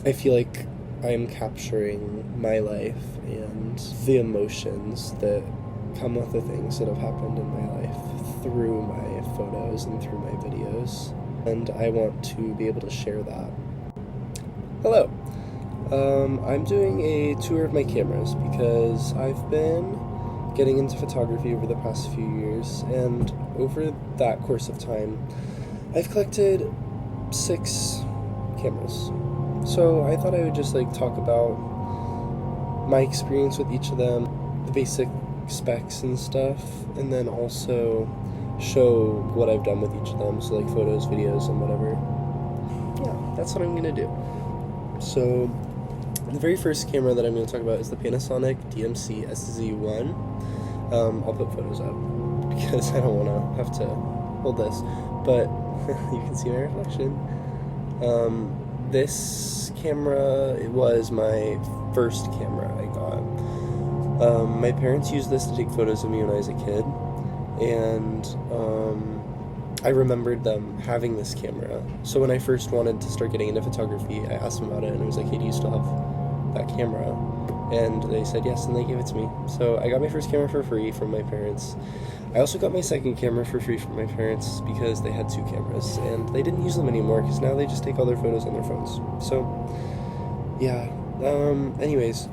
I feel like I'm capturing my life and the emotions that come with the things that have happened in my life through my photos and through my videos, and I want to be able to share that. Hello. I'm doing a tour of my cameras because I've been getting into photography over the past few years, and over that course of time I've collected 6 cameras. So I thought I would just talk about my experience with each of them, the basic specs and stuff, and then also show what I've done with each of them, so photos, videos, and whatever. Yeah, that's what I'm gonna do. So the very first camera that I'm going to talk about is the Panasonic DMC SZ1. I'll put photos up because I don't want to have to hold this, but you can see my reflection. This camera, it was my first camera I got. My parents used this to take photos of me when I was a kid, and I remembered them having this camera. So when I first wanted to start getting into photography, I asked them about it, and it was like, hey, do you still have that camera? And they said yes, and they gave it to me. So I got my first camera for free from my parents. I also got my second camera for free from my parents because they had 2 cameras, and they didn't use them anymore because now they just take all their photos on their phones. So yeah, anyways,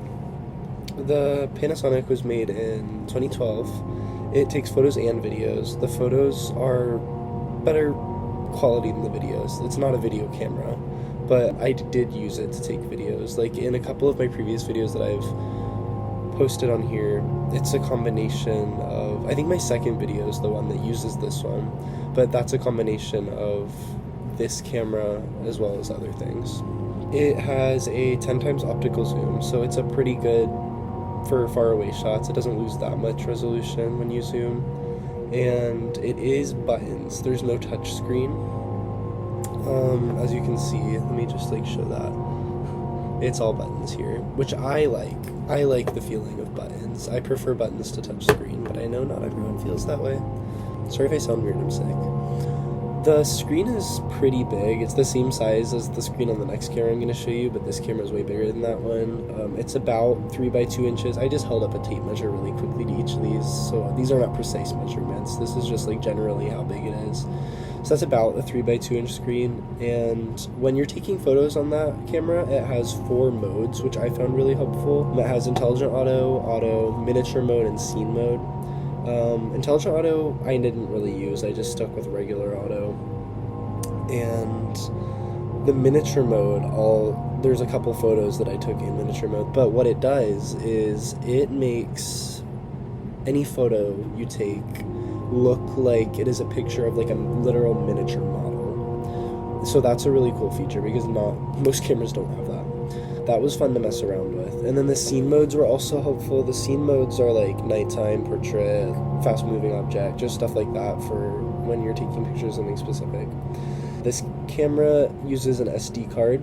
the Panasonic was made in 2012. It takes photos and videos. The photos are better quality than the videos. It's not a video camera, but I did use it to take videos. In a couple of my previous videos that I've posted on here, it's a combination of, I think my second video is the one that uses this one, but that's a combination of this camera as well as other things. It has a 10 times optical zoom, so it's a pretty good for far away shots. It doesn't lose that much resolution when you zoom, and it is buttons. There's no touch screen. As you can see, let me just show that. It's all buttons here, which I like. I like the feeling of buttons. I prefer buttons to touch screen, but I know not everyone feels that way. Sorry if I sound weird, I'm sick. The screen is pretty big. It's the same size as the screen on the next camera I'm going to show you, but this camera is way bigger than that one. It's about 3 by 2 inches. I just held up a tape measure really quickly to each of these, so these are not precise measurements. This is just generally how big it is. So that's about a 3 by 2 inch screen, and when you're taking photos on that camera, it has 4 modes, which I found really helpful. It has intelligent auto, miniature mode, and scene mode. Intelligent auto I didn't really use. I just stuck with regular auto. And the miniature mode, there's a couple photos that I took in miniature mode, but what it does is it makes any photo you take look like it is a picture of a literal miniature model. So that's a really cool feature because most cameras don't have that. That was fun to mess around with. And then the scene modes were also helpful. The scene modes are nighttime, portrait, fast moving object, just stuff like that for when you're taking pictures of something specific. This camera uses an SD card.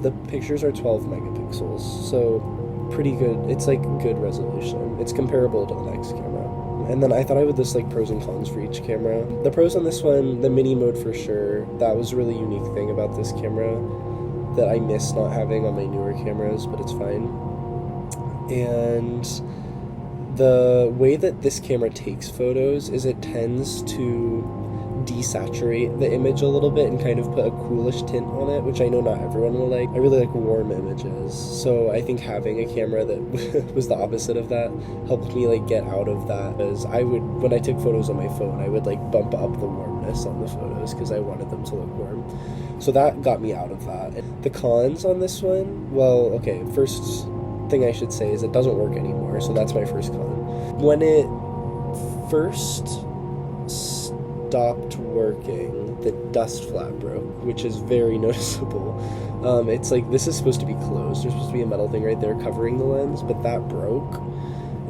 The pictures are 12 megapixels, so pretty good. It's good resolution. It's comparable to the next camera. And then I thought I would list pros and cons for each camera. The pros on this one, the mini mode for sure. That was a really unique thing about this camera that I miss not having on my newer cameras, but it's fine. And the way that this camera takes photos is it tends to desaturate the image a little bit and kind of put a coolish tint on it, which I know not everyone will like. I really like warm images, so I think having a camera that was the opposite of that helped me get out of that, because when I took photos on my phone, I would bump up the warmness on the photos because I wanted them to look warm. So that got me out of that. The cons on this one, well, okay, first thing I should say is it doesn't work anymore, so that's my first con. When it first stopped working, the dust flap broke, which is very noticeable. It's this is supposed to be closed. There's supposed to be a metal thing right there covering the lens, but that broke,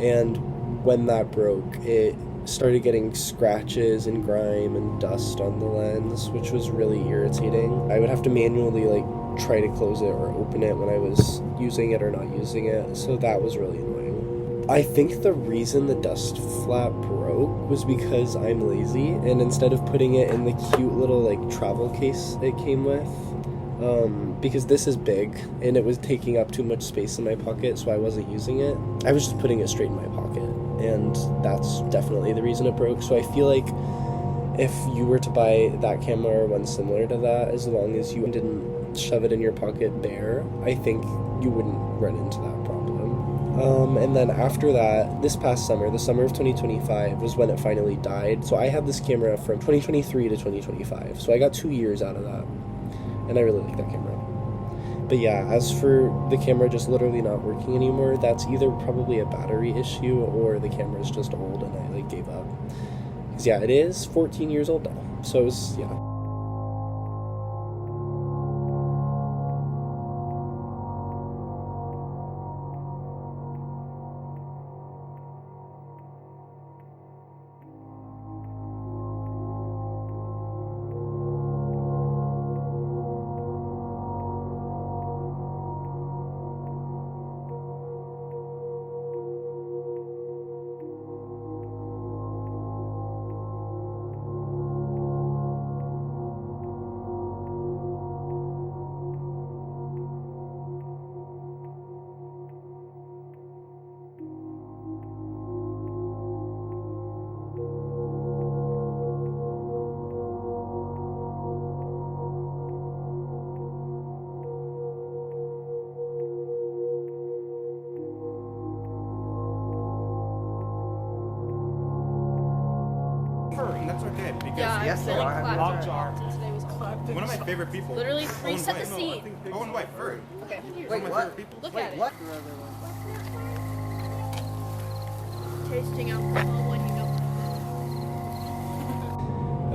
and when that broke, it started getting scratches and grime and dust on the lens, which was really irritating. I would have to manually try to close it or open it when I was using it or not using it, so that was really annoying. I think the reason the dust flap broke was because I'm lazy, and instead of putting it in the cute little travel case it came with, because this is big and it was taking up too much space in my pocket, so I wasn't using it. I was just putting it straight in my pocket, and that's definitely the reason it broke. So I feel like if you were to buy that camera or one similar to that, as long as you didn't shove it in your pocket bare, I think you wouldn't run into that problem. And then after that, this past summer, the summer of 2025, was when it finally died. So I had this camera from 2023 to 2025, so I got 2 years out of that, and I really like that camera. But yeah, as for the camera just literally not working anymore, that's either probably a battery issue or the camera's just old and I like gave up. Because yeah, it is 14 years old now, so it's, yeah. And that's okay because yes, they are. Today was one of my favorite people. Literally reset the scene. Owen White, furry. Okay. Wait, what? Look Wait, at it. what? Tasting alcohol when you know.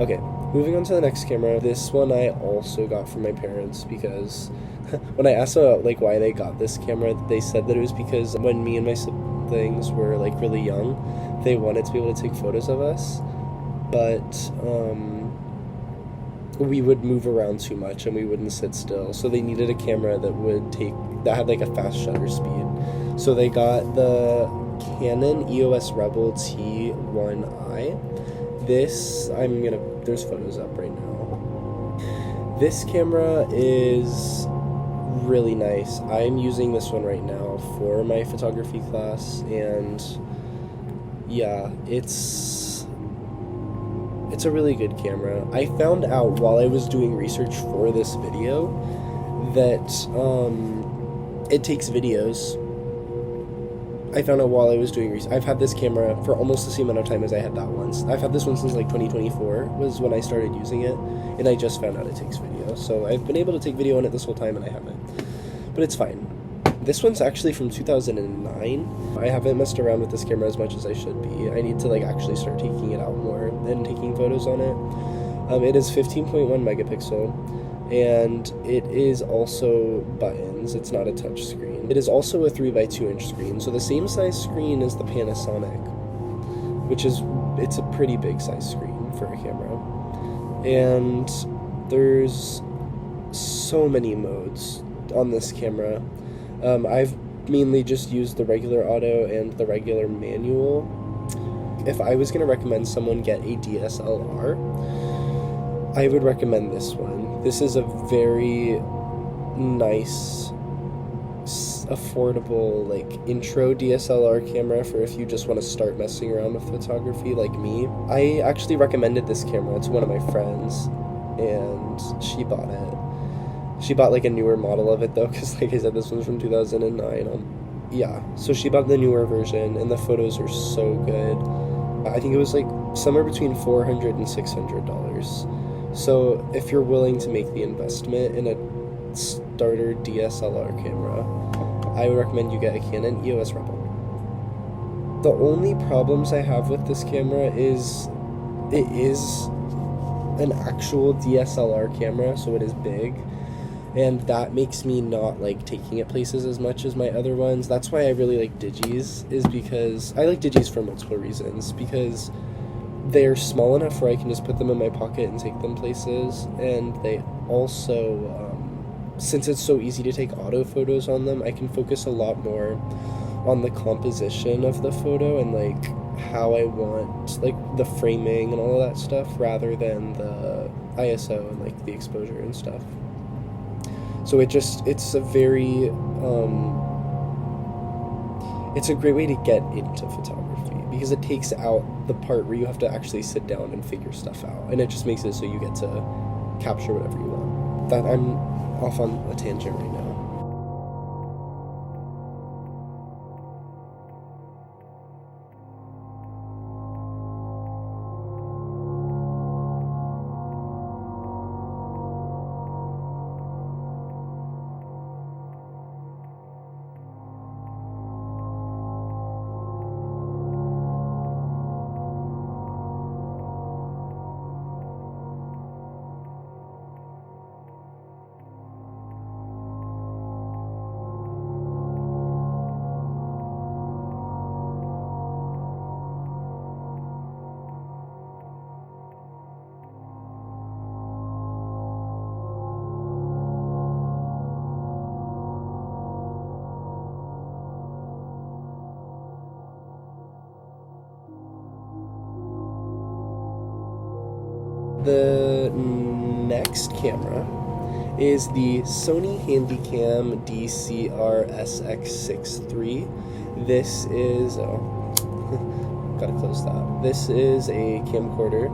Okay, moving on to the next camera. This one I also got from my parents because when I asked about like why they got this camera, they said that it was because when me and my siblings were like really young, they wanted to be able to take photos of us, but we would move around too much and we wouldn't sit still, so they needed a camera that had like a fast shutter speed. So they got the Canon EOS Rebel T1i. This, there's photos up right now. This camera is really nice. I'm using this one right now for my photography class, and yeah, it's a really good camera. I found out while I was doing research for this video that it takes videos. I found out while I was doing research. I've had this camera for almost the same amount of time as I had that one. I've had this one since like 2024 was when I started using it, and I just found out it takes video. So I've been able to take video on it this whole time and I haven't. But it's fine. This one's actually from 2009. I haven't messed around with this camera as much as I should be. I need to like actually start taking it out more and taking photos on it. It is 15.1 megapixel, and it is also buttons. It's not a touch screen. It is also a 3x2 inch screen, so the same size screen as the Panasonic, it's a pretty big size screen for a camera. And there's so many modes on this camera. I've mainly just used the regular auto and the regular manual. If I was going to recommend someone get a DSLR, I would recommend this one. This is a very nice, affordable, like, intro DSLR camera for if you just want to start messing around with photography like me. I actually recommended this camera to one of my friends, and she bought it. She bought like a newer model of it though, because like I said, this one's from 2009. Yeah, so she bought the newer version, and the photos are so good. I think it was like somewhere between $400 and $600. So if you're willing to make the investment in a starter DSLR camera, I would recommend you get a Canon EOS Rebel. The only problems I have with this camera is it is an actual DSLR camera, so it is big. And that makes me not like taking it places as much as my other ones. That's why I really like Digis, is because I like Digis for multiple reasons. Because they're small enough where I can just put them in my pocket and take them places, and they also, since it's so easy to take auto photos on them, I can focus a lot more on the composition of the photo and like how I want like the framing and all of that stuff, rather than the ISO and like the exposure and stuff. So it's a very, it's a great way to get into photography because it takes out the part where you have to actually sit down and figure stuff out, and it just makes it so you get to capture whatever you want. That I'm off on a tangent right now. The next camera is the Sony handycam DCR SX63. This is, gotta close that. This is a camcorder.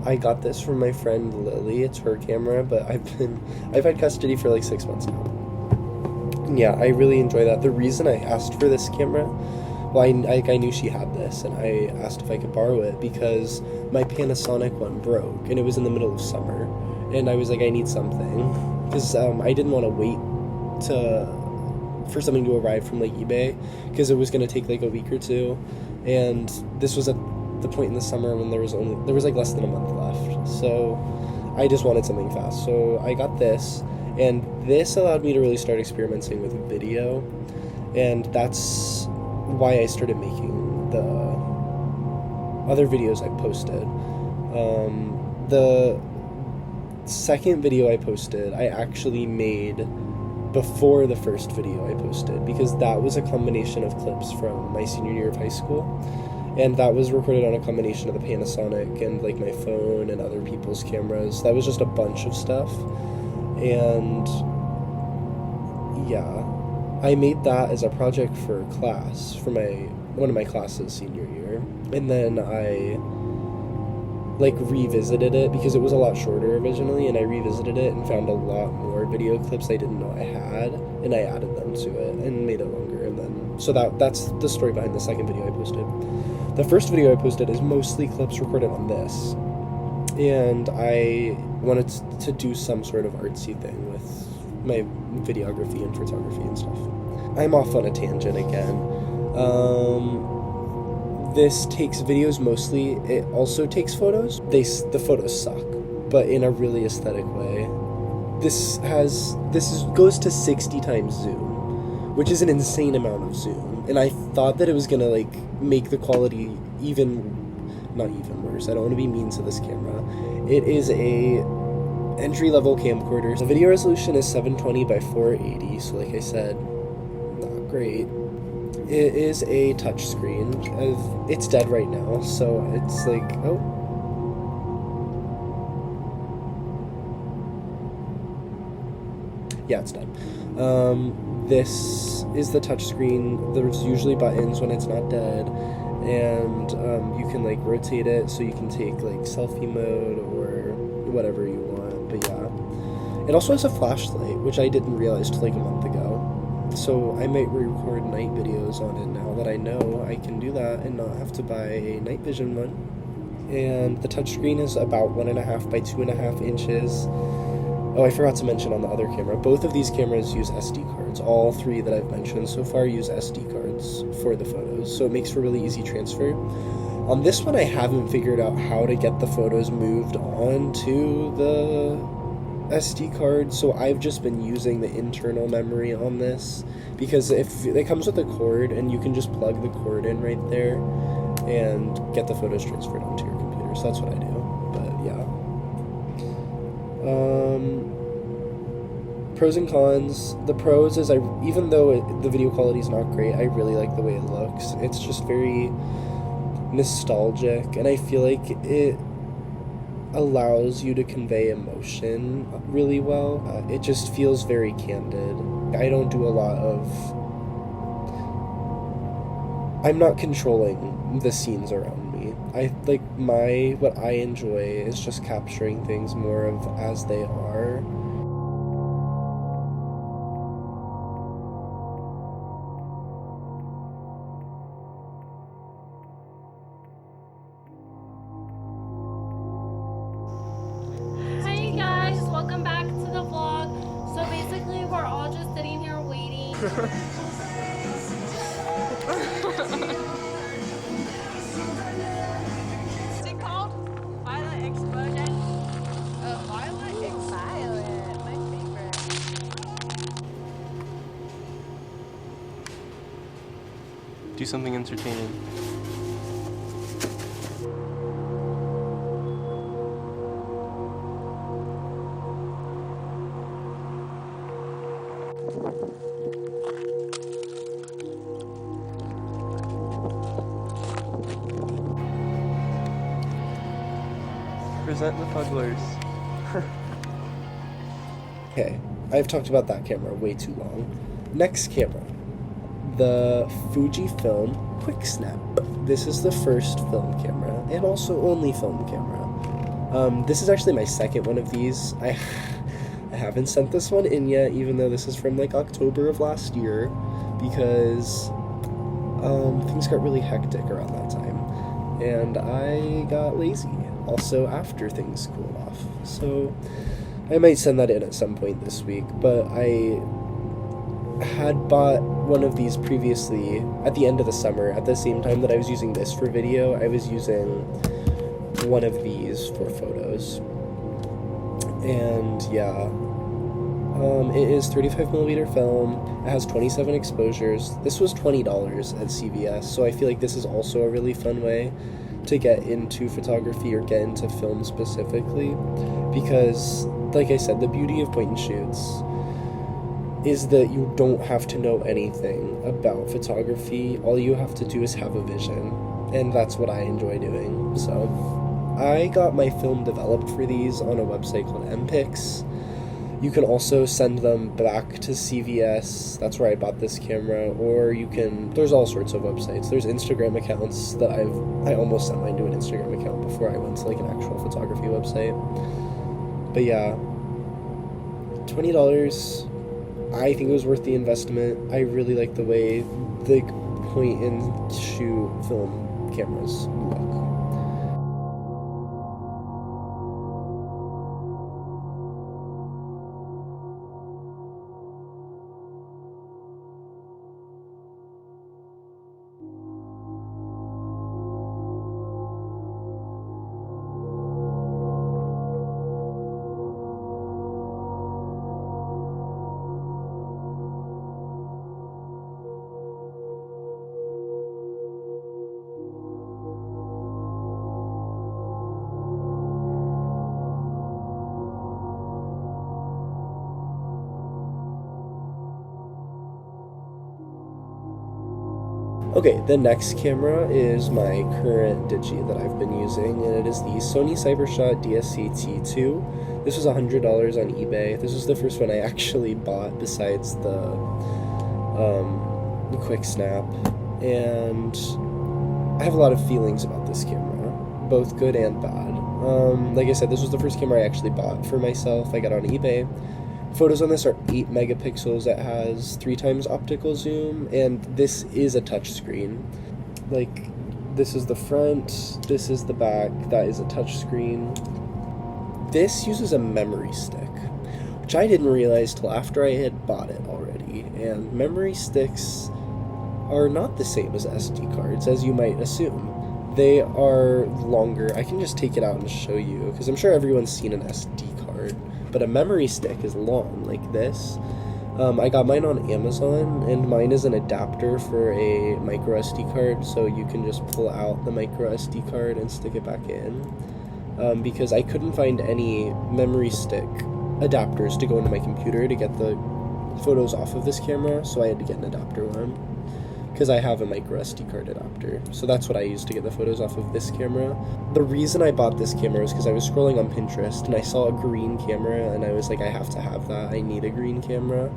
I got this from my friend Lily. It's her camera, but I've had custody for like 6 months now. Yeah, I really enjoy that. The reason I asked for this camera, well, I knew she had this, and I asked if I could borrow it because my Panasonic one broke, and it was in the middle of summer, and I was like, I need something, because I didn't want to wait for something to arrive from like eBay, because it was going to take like a week or two, and this was at the point in the summer when there was like less than a month left, so I just wanted something fast, so I got this, and this allowed me to really start experimenting with video, and that's why I started making the other videos I posted. The second video I posted, I actually made before the first video I posted, because that was a combination of clips from my senior year of high school, and that was recorded on a combination of the Panasonic and like my phone and other people's cameras. That was just a bunch of stuff, and yeah, I made that as a project for class, for one of my classes senior year, and then I like revisited it because it was a lot shorter originally, and I revisited it and found a lot more video clips I didn't know I had, and I added them to it and made it longer, and then so that's the story behind the second video I posted. The first video I posted is mostly clips recorded on this, and I wanted to do some sort of artsy thing with my videography and photography and stuff. I'm off on a tangent again. This takes videos mostly. It also takes photos. The photos suck, but in a really aesthetic way. This goes to 60 times zoom, which is an insane amount of zoom. And I thought that it was gonna like make the quality not even worse. I don't want to be mean to this camera. It is a entry-level camcorder. The video resolution is 720 by 480, so like I said, not great. It is a touchscreen. It's dead right now, so it's like, oh. Yeah, it's dead. This is the touchscreen. There's usually buttons when it's not dead, and you can like rotate it so you can take like selfie mode or whatever you want, but yeah. It also has a flashlight, which I didn't realize till like a month ago. So I might record night videos on it now that I know I can do that and not have to buy a night vision one. And the touchscreen is about 1.5 by 2.5 inches. Oh, I forgot to mention on the other camera, both of these cameras use SD cards. All three that I've mentioned so far use SD cards for the photos, so it makes for really easy transfer. On this one, I haven't figured out how to get the photos moved onto the SD card, so I've just been using the internal memory on this, because if it comes with a cord, and you can just plug the cord in right there and get the photos transferred onto your computer, so that's what I do, but yeah. Pros and cons. The pros is even though the video quality is not great, I really like the way it looks. It's just very nostalgic, and I feel like allows you to convey emotion really well. It just feels very candid. I don't do a lot of... I'm not controlling the scenes around me. What I enjoy is just capturing things more of as they are. Hey guys, welcome back to the vlog. So basically, we're all just sitting here waiting. What's it called? Violet Explosion? Violet Explosion, my favorite. Do something entertaining. Present the Fugglers. Okay, I've talked about that camera way too long. Next camera, the Fujifilm QuickSnap. This is the first film camera, and also only film camera. This is actually my second one of these. I haven't sent this one in yet, even though this is from like October of last year, because things got really hectic around that time, and I got lazy. Also after things cooled off, so I might send that in at some point this week. But I had bought one of these previously at the end of the summer. At the same time that I was using this for video, I was using one of these for photos. And yeah, it is 35mm film. It has 27 exposures. This was $20 at CVS, so I feel like this is also a really fun way to get into photography or get into film specifically, because like I said, the beauty of point and shoots is that you don't have to know anything about photography. All you have to do is have a vision, and that's what I enjoy doing. So I got my film developed for these on a website called MPix. You can also send them back to CVS, that's where I bought this camera, or you can, there's all sorts of websites. There's Instagram accounts that I almost sent mine to an Instagram account before I went to like an actual photography website. But yeah, $20, I think it was worth the investment. I really like the way the point and shoot film cameras look. Okay, the next camera is my current Digi that I've been using, and it is the Sony CyberShot DSC-T2. This was $100 on eBay. This was the first one I actually bought besides the QuickSnap, and I have a lot of feelings about this camera, both good and bad. Like I said, this was the first camera I actually bought for myself. I got it on eBay. Photos on this are 8 megapixels. It has 3 times optical zoom, and this is a touchscreen. Like, this is the front, this is the back, that is a touchscreen. This uses a memory stick, which I didn't realize till after I had bought it already, and memory sticks are not the same as SD cards, as you might assume. They are longer. I can just take it out and show you, because I'm sure everyone's seen an SD card. But a memory stick is long, like this. I got mine on Amazon, and mine is an adapter for a micro SD card, so you can just pull out the micro SD card and stick it back in. Because I couldn't find any memory stick adapters to go into my computer to get the photos off of this camera, so I had to get an adapter one. because I have a micro SD card adapter. So that's what I use to get the photos off of this camera. The reason I bought this camera is because I was scrolling on Pinterest and I saw a green camera and I was like, I have to have that. I need a green camera.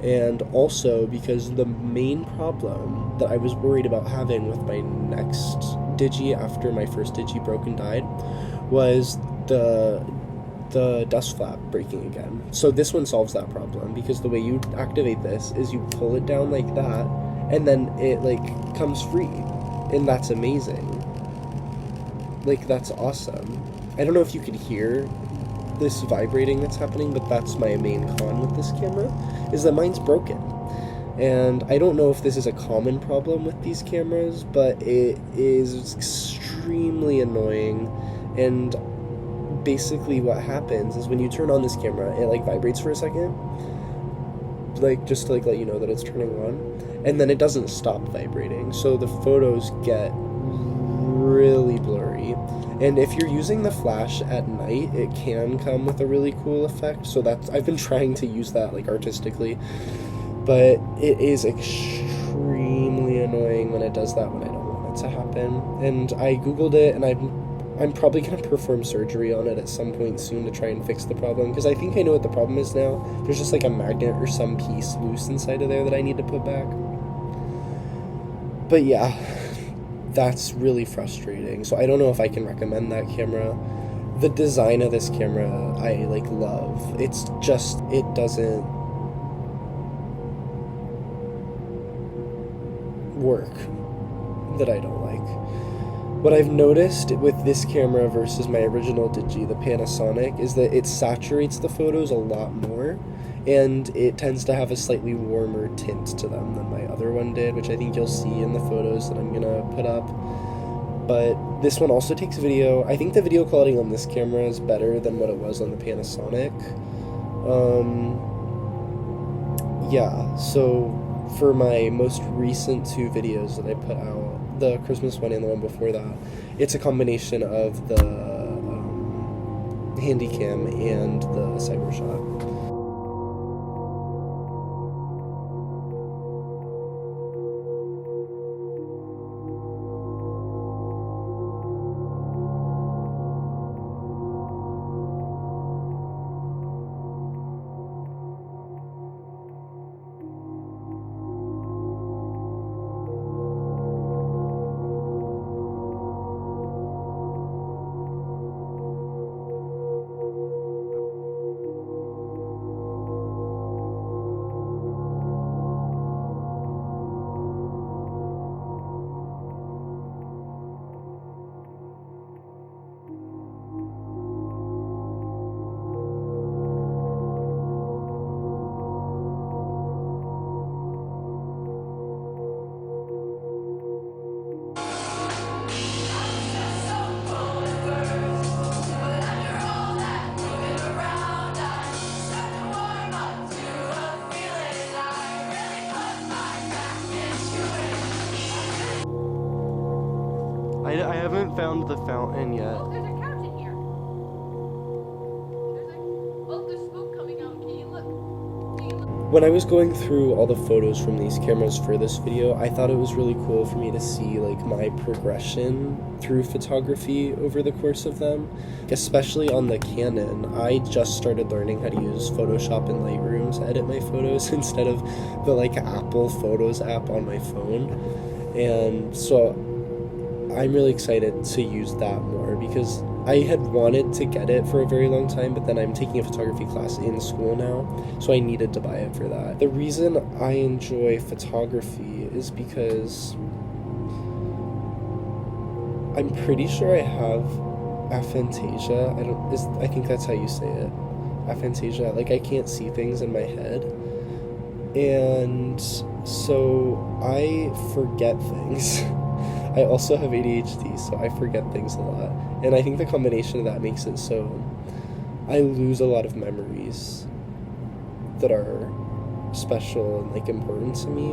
And also because the main problem that I was worried about having with my next Digi after my first Digi broke and died was the dust flap breaking again. So this one solves that problem, because the way you activate this is you pull it down like that and then it like comes free, and that's amazing. Like, that's awesome. I don't know if you could hear this vibrating that's happening, but that's my main con with this camera, is that mine's broken. And I don't know if this is a common problem with these cameras, but it is extremely annoying. And basically what happens is when you turn on this camera, it like vibrates for a second, like just to like let you know that it's turning on, and then it doesn't stop vibrating, so the photos get really blurry. And if you're using the flash at night, it can come with a really cool effect, so that's, I've been trying to use that like artistically, but it is extremely annoying when it does that when I don't want it to happen. And I googled it, and I'm probably going to perform surgery on it at some point soon to try and fix the problem, because I think I know what the problem is now. There's just like a magnet or some piece loose inside of there that I need to put back. But yeah, that's really frustrating. So I don't know if I can recommend that camera. The design of this camera I like love. It's just, it doesn't work that I don't like. What I've noticed with this camera versus my original Digi, the Panasonic, is that it saturates the photos a lot more, and it tends to have a slightly warmer tint to them than my other one did, which I think you'll see in the photos that I'm gonna put up. But this one also takes video. I think the video quality on this camera is better than what it was on the Panasonic. Yeah, so for my most recent two videos that I put out, the Christmas one and the one before that, it's a combination of the handycam and the cybershot. I haven't found the fountain yet. Oh, there's a couch in here. There's smoke coming out. Can you look? When I was going through all the photos from these cameras for this video, I thought it was really cool for me to see like my progression through photography over the course of them. Especially on the Canon, I just started learning how to use Photoshop and Lightroom to edit my photos instead of the like Apple Photos app on my phone. And so I'm really excited to use that more, because I had wanted to get it for a very long time, but then I'm taking a photography class in school now, so I needed to buy it for that. The reason I enjoy photography is because I'm pretty sure I have aphantasia. I think that's how you say it. Aphantasia. Like, I can't see things in my head. And so I forget things. I also have ADHD, so I forget things a lot. And I think the combination of that makes it so I lose a lot of memories that are special and like important to me.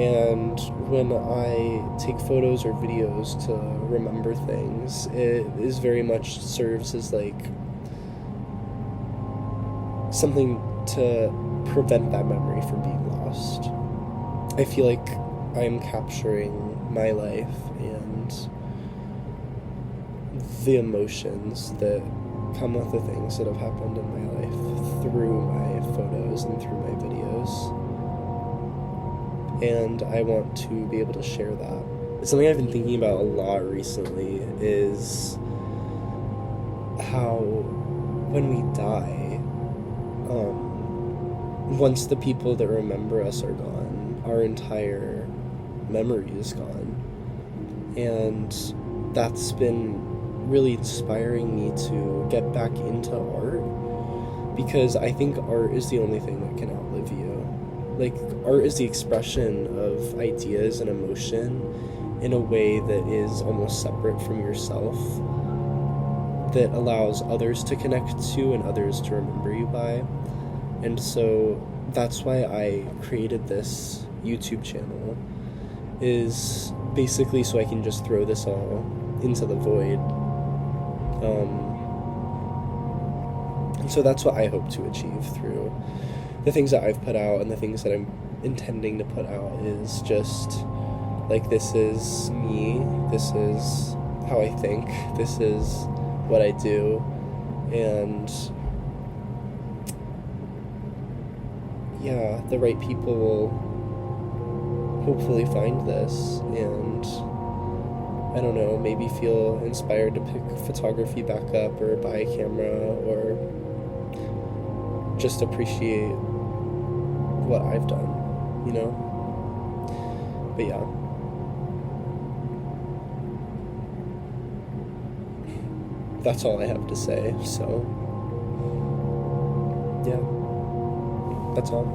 And when I take photos or videos to remember things, it is very much serves as like something to prevent that memory from being lost. I feel like I'm capturing my life and the emotions that come with the things that have happened in my life through my photos and through my videos. And I want to be able to share that. Something I've been thinking about a lot recently is how when we die, once the people that remember us are gone, our entire memory is gone. And that's been really inspiring me to get back into art, because I think art is the only thing that can outlive you. Like, art is the expression of ideas and emotion in a way that is almost separate from yourself, that allows others to connect to and others to remember you by. And so that's why I created this YouTube channel, is basically so I can just throw this all into the void. And so that's what I hope to achieve through the things that I've put out and the things that I'm intending to put out, is just like, this is me, this is how I think, this is what I do, and yeah, the right people will hopefully find this and, I don't know, maybe feel inspired to pick photography back up or buy a camera or just appreciate what I've done, you know? But yeah. That's all I have to say, so yeah, that's all.